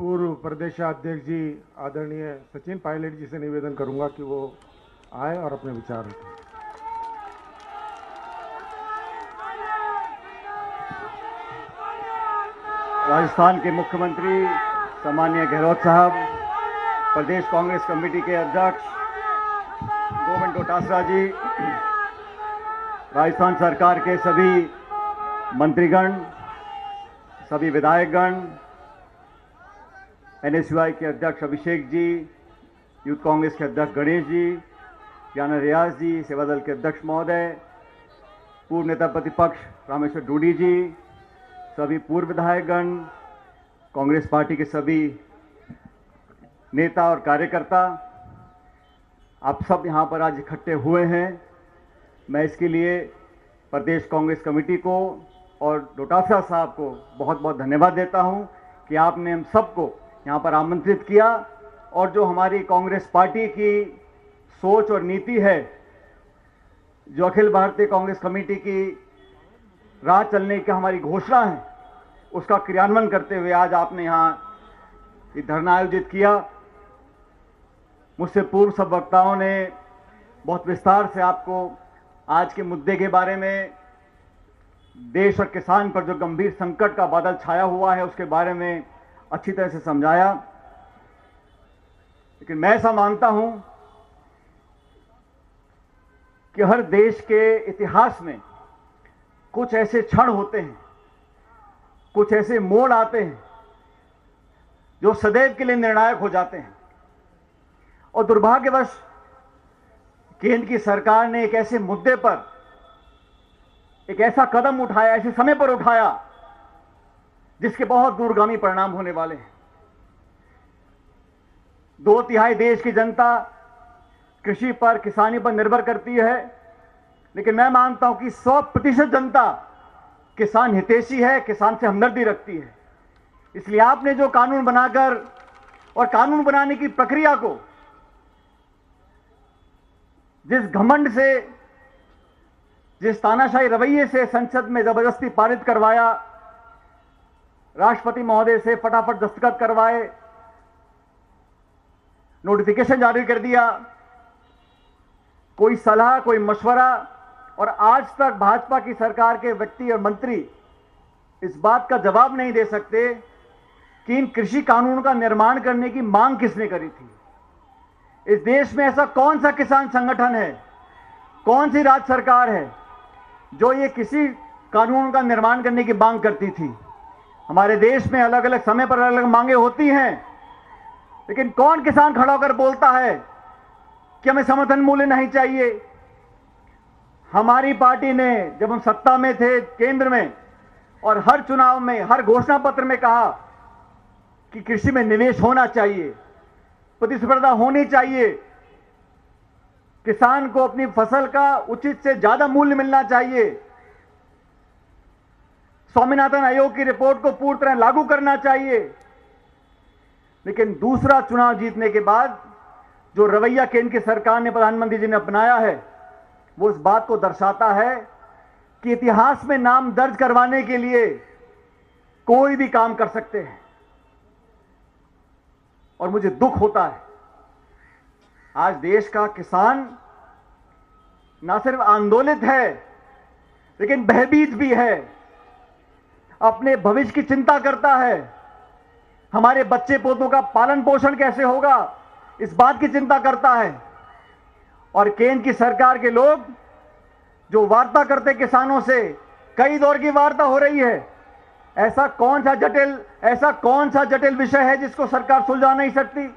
पूर्व प्रदेशाध्यक्ष जी आदरणीय सचिन पायलट जी से निवेदन करूंगा कि वो आए और अपने विचार रखें। राजस्थान के मुख्यमंत्री सम्माननीय गहलोत साहब, प्रदेश कांग्रेस कमेटी के अध्यक्ष गोविंद डोटासरा जी, राजस्थान सरकार के सभी मंत्रीगण, सभी विधायकगण, एनएसयूआई के अध्यक्ष अभिषेक जी, यूथ कांग्रेस के अध्यक्ष गणेश जी, ज्ञान रियाज जी, सेवा दल के अध्यक्ष महोदय, पूर्व नेता प्रतिपक्ष रामेश्वर डूडी जी, सभी पूर्व विधायकगण, कांग्रेस पार्टी के सभी नेता और कार्यकर्ता, आप सब यहां पर आज इकट्ठे हुए हैं। मैं इसके लिए प्रदेश कांग्रेस कमेटी को और डोटासरा साहब को बहुत बहुत धन्यवाद देता हूं कि आपने हम सबको यहां पर आमंत्रित किया और जो हमारी कांग्रेस पार्टी की सोच और नीति है, जो अखिल भारतीय कांग्रेस कमेटी की राह चलने की हमारी घोषणा है, उसका क्रियान्वयन करते हुए आज आपने यहाँ ये धरना आयोजित किया। मुझसे पूर्व सब वक्ताओं ने बहुत विस्तार से आपको आज के मुद्दे के बारे में, देश और किसान पर जो गंभीर संकट का बादल छाया हुआ है उसके बारे में अच्छी तरह से समझाया। लेकिन मैं ऐसा मानता हूं कि हर देश के इतिहास में कुछ ऐसे क्षण होते हैं, कुछ ऐसे मोड़ आते हैं जो सदैव के लिए निर्णायक हो जाते हैं। और दुर्भाग्यवश केंद्र की सरकार ने एक ऐसे मुद्दे पर एक ऐसा कदम उठाया, ऐसे समय पर उठाया जिसके बहुत दूरगामी परिणाम होने वाले हैं। 2/3 देश की जनता कृषि पर, किसानी पर निर्भर करती है, लेकिन मैं मानता हूं कि 100% जनता किसान हितैषी है, किसान से हमदर्दी रखती है। इसलिए आपने जो कानून बनाकर और कानून बनाने की प्रक्रिया को जिस घमंड से, जिस तानाशाही रवैये से संसद में जबरदस्ती पारित करवाया, राष्ट्रपति महोदय से फटाफट दस्तखत करवाए, नोटिफिकेशन जारी कर दिया, कोई सलाह, कोई मशवरा, और आज तक भाजपा की सरकार के व्यक्ति और मंत्री इस बात का जवाब नहीं दे सकते कि इन कृषि कानून का निर्माण करने की मांग किसने करी थी। इस देश में ऐसा कौन सा किसान संगठन है, कौन सी राज्य सरकार है जो ये किसी कानून का निर्माण करने की मांग करती थी। हमारे देश में अलग अलग समय पर अलग अलग मांगे होती हैं, लेकिन कौन किसान खड़ा होकर बोलता है कि हमें समर्थन मूल्य नहीं चाहिए। हमारी पार्टी ने जब हम सत्ता में थे केंद्र में, और हर चुनाव में, हर घोषणा पत्र में कहा कि कृषि में निवेश होना चाहिए, प्रतिस्पर्धा होनी चाहिए, किसान को अपनी फसल का उचित से ज्यादा मूल्य मिलना चाहिए, स्वामीनाथन आयोग की रिपोर्ट को पूरी तरह लागू करना चाहिए। लेकिन दूसरा चुनाव जीतने के बाद जो रवैया केंद्र की सरकार ने, प्रधानमंत्री जी ने अपनाया है, वो इस बात को दर्शाता है कि इतिहास में नाम दर्ज करवाने के लिए कोई भी काम कर सकते हैं। और मुझे दुख होता है, आज देश का किसान ना सिर्फ आंदोलित है लेकिन भयभीत भी है, अपने भविष्य की चिंता करता है। हमारे बच्चे पोतों का पालन पोषण कैसे होगा, इस बात की चिंता करता है। और केंद्र की सरकार के लोग जो वार्ता करते किसानों से, कई दौर की वार्ता हो रही है, ऐसा कौन सा जटिल विषय है जिसको सरकार सुलझा नहीं सकती।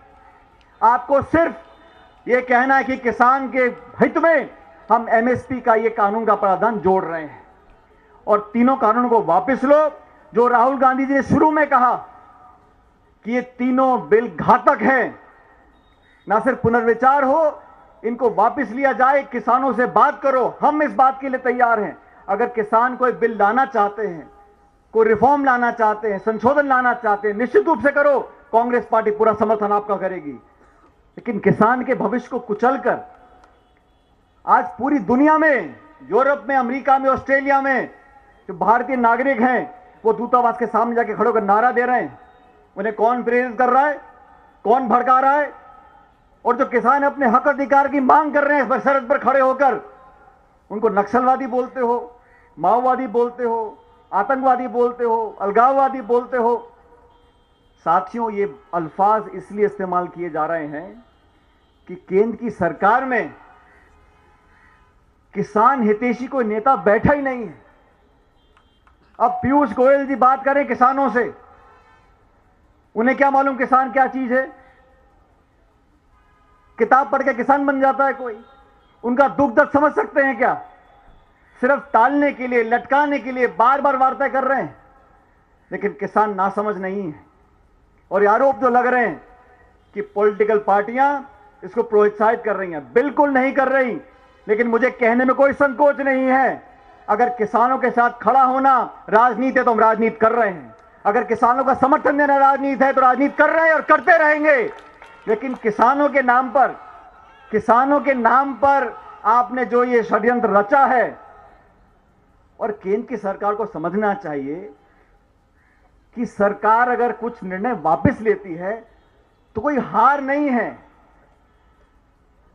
आपको सिर्फ ये कहना है कि किसान के हित में हम एमएसपी का ये कानून का प्रावधान जोड़ रहे हैं, और तीनों कानूनों को वापस लो। जो राहुल गांधी जी ने शुरू में कहा कि ये तीनों बिल घातक हैं, ना सिर्फ पुनर्विचार हो, इनको वापस लिया जाए, किसानों से बात करो। हम इस बात के लिए तैयार हैं। अगर किसान कोई बिल लाना चाहते हैं, कोई रिफॉर्म लाना चाहते हैं, संशोधन लाना चाहते हैं, निश्चित रूप से करो, कांग्रेस पार्टी पूरा समर्थन आपका करेगी। लेकिन किसान के भविष्य को कुचलकर आज पूरी दुनिया में, यूरोप में, अमेरिका में, ऑस्ट्रेलिया में जो भारतीय नागरिक हैं वो दूतावास के सामने जाके खड़े होकर नारा दे रहे हैं उन्हें कौन प्रेरित कर रहा है, कौन भड़का रहा है? और जो किसान अपने हक अधिकार की मांग कर रहे हैं सरहद पर खड़े होकर, उनको नक्सलवादी बोलते हो, माओवादी बोलते हो, आतंकवादी बोलते हो, अलगाववादी बोलते हो। साथियों, ये अल्फाज इसलिए इस्तेमाल किए जा रहे हैं कि केंद्र की सरकार में किसान हितैषी कोई नेता बैठा ही नहीं है। अब पीयूष गोयल जी बात करें किसानों से, उन्हें क्या मालूम किसान क्या चीज है? किताब पढ़ के किसान बन जाता है कोई? उनका दुख दर्द समझ सकते हैं क्या? सिर्फ टालने के लिए, लटकाने के लिए बार बार वार्ता कर रहे हैं, लेकिन किसान नासमझ नहीं है। और ये आरोप जो लग रहे हैं कि पॉलिटिकल पार्टियां इसको प्रोत्साहित कर रही हैं, बिल्कुल नहीं कर रही। लेकिन मुझे कहने में कोई संकोच नहीं है, अगर किसानों के साथ खड़ा होना राजनीति है तो हम राजनीति कर रहे हैं, अगर किसानों का समर्थन देना राजनीति है तो राजनीति कर रहे हैं और करते रहेंगे। लेकिन किसानों के नाम पर आपने जो ये षड्यंत्र रचा है, और केंद्र की सरकार को समझना चाहिए कि सरकार अगर कुछ निर्णय वापस लेती है तो कोई हार नहीं है,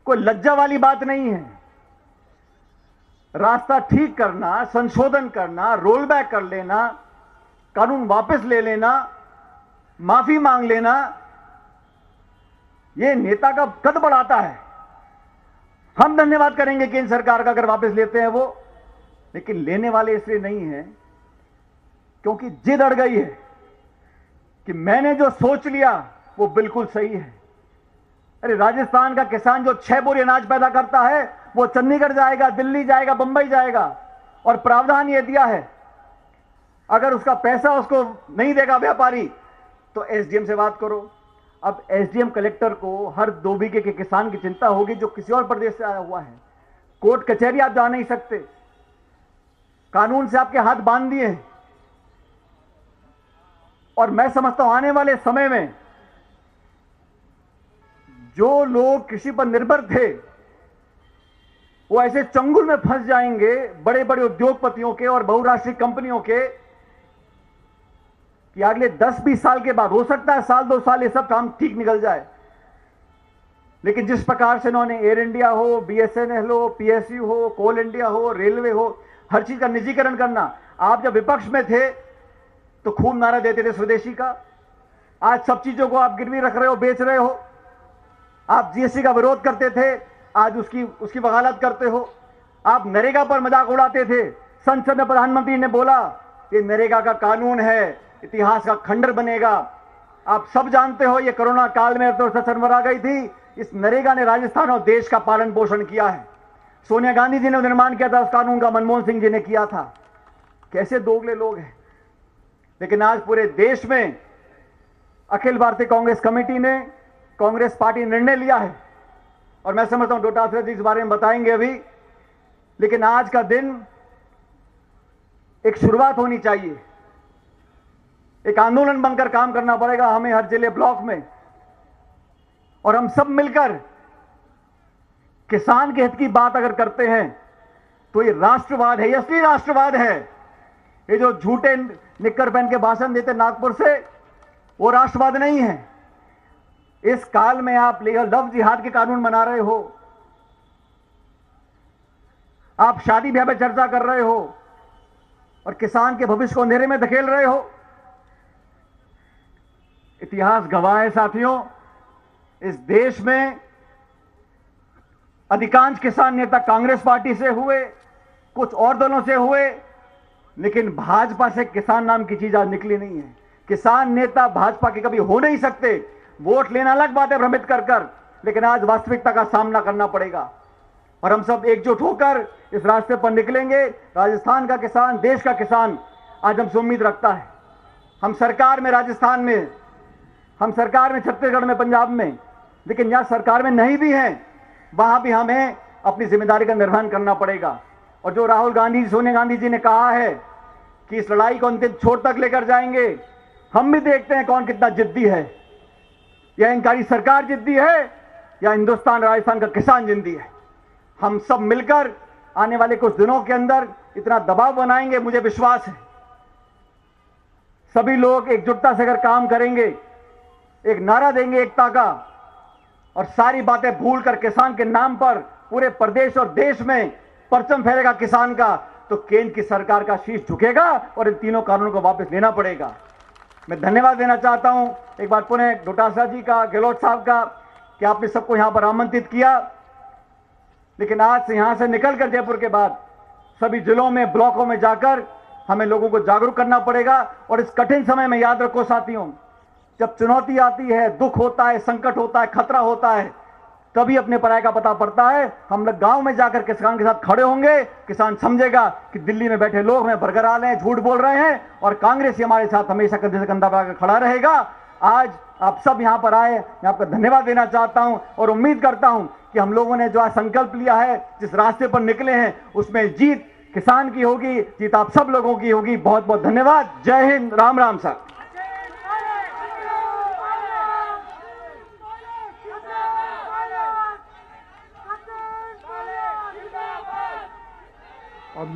कोई लज्जा वाली बात नहीं है। रास्ता ठीक करना, संशोधन करना, रोल बैक कर लेना, कानून वापस ले लेना, माफी मांग लेना, यह नेता का कद बढ़ाता है। हम धन्यवाद करेंगे केंद्र सरकार का अगर वापस लेते हैं वो, लेकिन लेने वाले इसलिए नहीं है क्योंकि जिद अड़ गई है कि मैंने जो सोच लिया वो बिल्कुल सही है। अरे राजस्थान का किसान जो 6 बोरी अनाज पैदा करता है वो चंडीगढ़ जाएगा, दिल्ली जाएगा, बंबई जाएगा, और प्रावधान ये दिया है अगर उसका पैसा उसको नहीं देगा व्यापारी तो एसडीएम से बात करो। अब एसडीएम कलेक्टर को हर 2 बीघे के किसान की चिंता होगी जो किसी और प्रदेश से आया हुआ है। कोर्ट कचहरी आप जा नहीं सकते, कानून से आपके हाथ बांध दिए हैं। और मैं समझता हूं आने वाले समय में जो लोग कृषि पर निर्भर थे वो ऐसे चंगुल में फंस जाएंगे बड़े बड़े उद्योगपतियों के और बहुराष्ट्रीय कंपनियों के कि अगले 10-20 साल के बाद, हो सकता है साल 2 साल, ये सब काम ठीक निकल जाए। लेकिन जिस प्रकार से इन्होंने एयर इंडिया हो, बीएसएनएल हो, पीएसयू हो, कोल इंडिया हो, रेलवे हो, हर चीज का निजीकरण करना। आप जब विपक्ष में थे तो खूब नारा देते थे स्वदेशी का, आज सब चीजों को आप गिरवी रख रहे हो, बेच रहे हो। आप जीएसटी का विरोध करते थे, आज उसकी वकालत करते हो। आप नरेगा पर मजाक उड़ाते थे, संसद में प्रधानमंत्री ने बोला ये नरेगा का कानून है, इतिहास का खंडर बनेगा। आप सब जानते हो ये कोरोना काल में तो सरमरा गई थी, इस नरेगा ने राजस्थान और देश का पालन पोषण किया है। सोनिया गांधी जी ने निर्माण किया था उस कानून का, मनमोहन सिंह जी ने किया था। कैसे दोगले लोग हैं। लेकिन आज पूरे देश में अखिल भारतीय कांग्रेस कमेटी ने, कांग्रेस पार्टी ने निर्णय लिया है, और मैं समझता हूं डोटासरा जी इस बारे में बताएंगे अभी। लेकिन आज का दिन एक शुरुआत होनी चाहिए, एक आंदोलन बनकर काम करना पड़ेगा हमें हर जिले ब्लॉक में, और हम सब मिलकर किसान के हित की बात अगर करते हैं तो ये राष्ट्रवाद है, ये असली राष्ट्रवाद है। ये जो झूठे निक्कर पहन के भाषण देते नागपुर से, वो राष्ट्रवाद नहीं है। इस काल में आप लव जिहाद के कानून बना रहे हो, आप शादी ब्याह में चर्चा कर रहे हो, और किसान के भविष्य को अंधेरे में धकेल रहे हो। इतिहास गवाह है साथियों, इस देश में अधिकांश किसान नेता कांग्रेस पार्टी से हुए, कुछ और दलों से हुए, लेकिन भाजपा से किसान नाम की चीज आज निकली नहीं है। किसान नेता भाजपा के कभी हो नहीं सकते। वोट लेना अलग बात है भ्रमित कर, लेकिन आज वास्तविकता का सामना करना पड़ेगा, और हम सब एकजुट होकर इस रास्ते पर निकलेंगे। राजस्थान का किसान, देश का किसान आज हमसे उम्मीद रखता है। हम सरकार में राजस्थान में, हम सरकार में छत्तीसगढ़ में, पंजाब में, लेकिन जहां सरकार में नहीं भी हैं वहां भी हमें अपनी जिम्मेदारी का निर्वहन करना पड़ेगा। और जो राहुल गांधी, सोनिया गांधी जी ने कहा है कि इस लड़ाई को अंतिम छोर तक लेकर जाएंगे, हम भी देखते हैं कौन कितना जिद्दी है। या इनकारी सरकार जिद्दी है या हिंदुस्तान, राजस्थान का किसान जिद्दी है। हम सब मिलकर आने वाले कुछ दिनों के अंदर इतना दबाव बनाएंगे, मुझे विश्वास है सभी लोग एकजुटता से अगर काम करेंगे एक नारा देंगे एकता का और सारी बातें भूल कर किसान के नाम पर पूरे प्रदेश और देश में परचम फहरेगा किसान का, तो केंद्र की सरकार का शीश झुकेगा और इन तीनों कानूनों को वापस लेना पड़ेगा। मैं धन्यवाद देना चाहता हूं एक बार पुनः डोटासरा जी का, गहलोत साहब का, कि आपने सबको यहां पर आमंत्रित किया। लेकिन आज से यहां से निकलकर जयपुर के बाद सभी जिलों में, ब्लॉकों में जाकर हमें लोगों को जागरूक करना पड़ेगा। और इस कठिन समय में याद रखो साथियों, जब चुनौती आती है, दुख होता है, संकट होता है, खतरा होता है, तभी अपने पराये का पता पड़ता है। हम लोग गांव में जाकर किसान के साथ खड़े होंगे, किसान समझेगा कि दिल्ली में बैठे लोग हमें बरगरा रहे हैं, झूठ बोल रहे हैं, और कांग्रेस ही हमारे साथ हमेशा कंधे से कंधा बढ़ाकर खड़ा रहेगा। आज आप सब यहां पर आए, मैं आपका धन्यवाद देना चाहता हूं और उम्मीद करता हूं कि हम लोगों ने जो आज संकल्प लिया है, जिस रास्ते पर निकले हैं, उसमें जीत किसान की होगी, जीत आप सब लोगों की होगी। बहुत बहुत धन्यवाद। जय हिंद। राम राम साहब। अब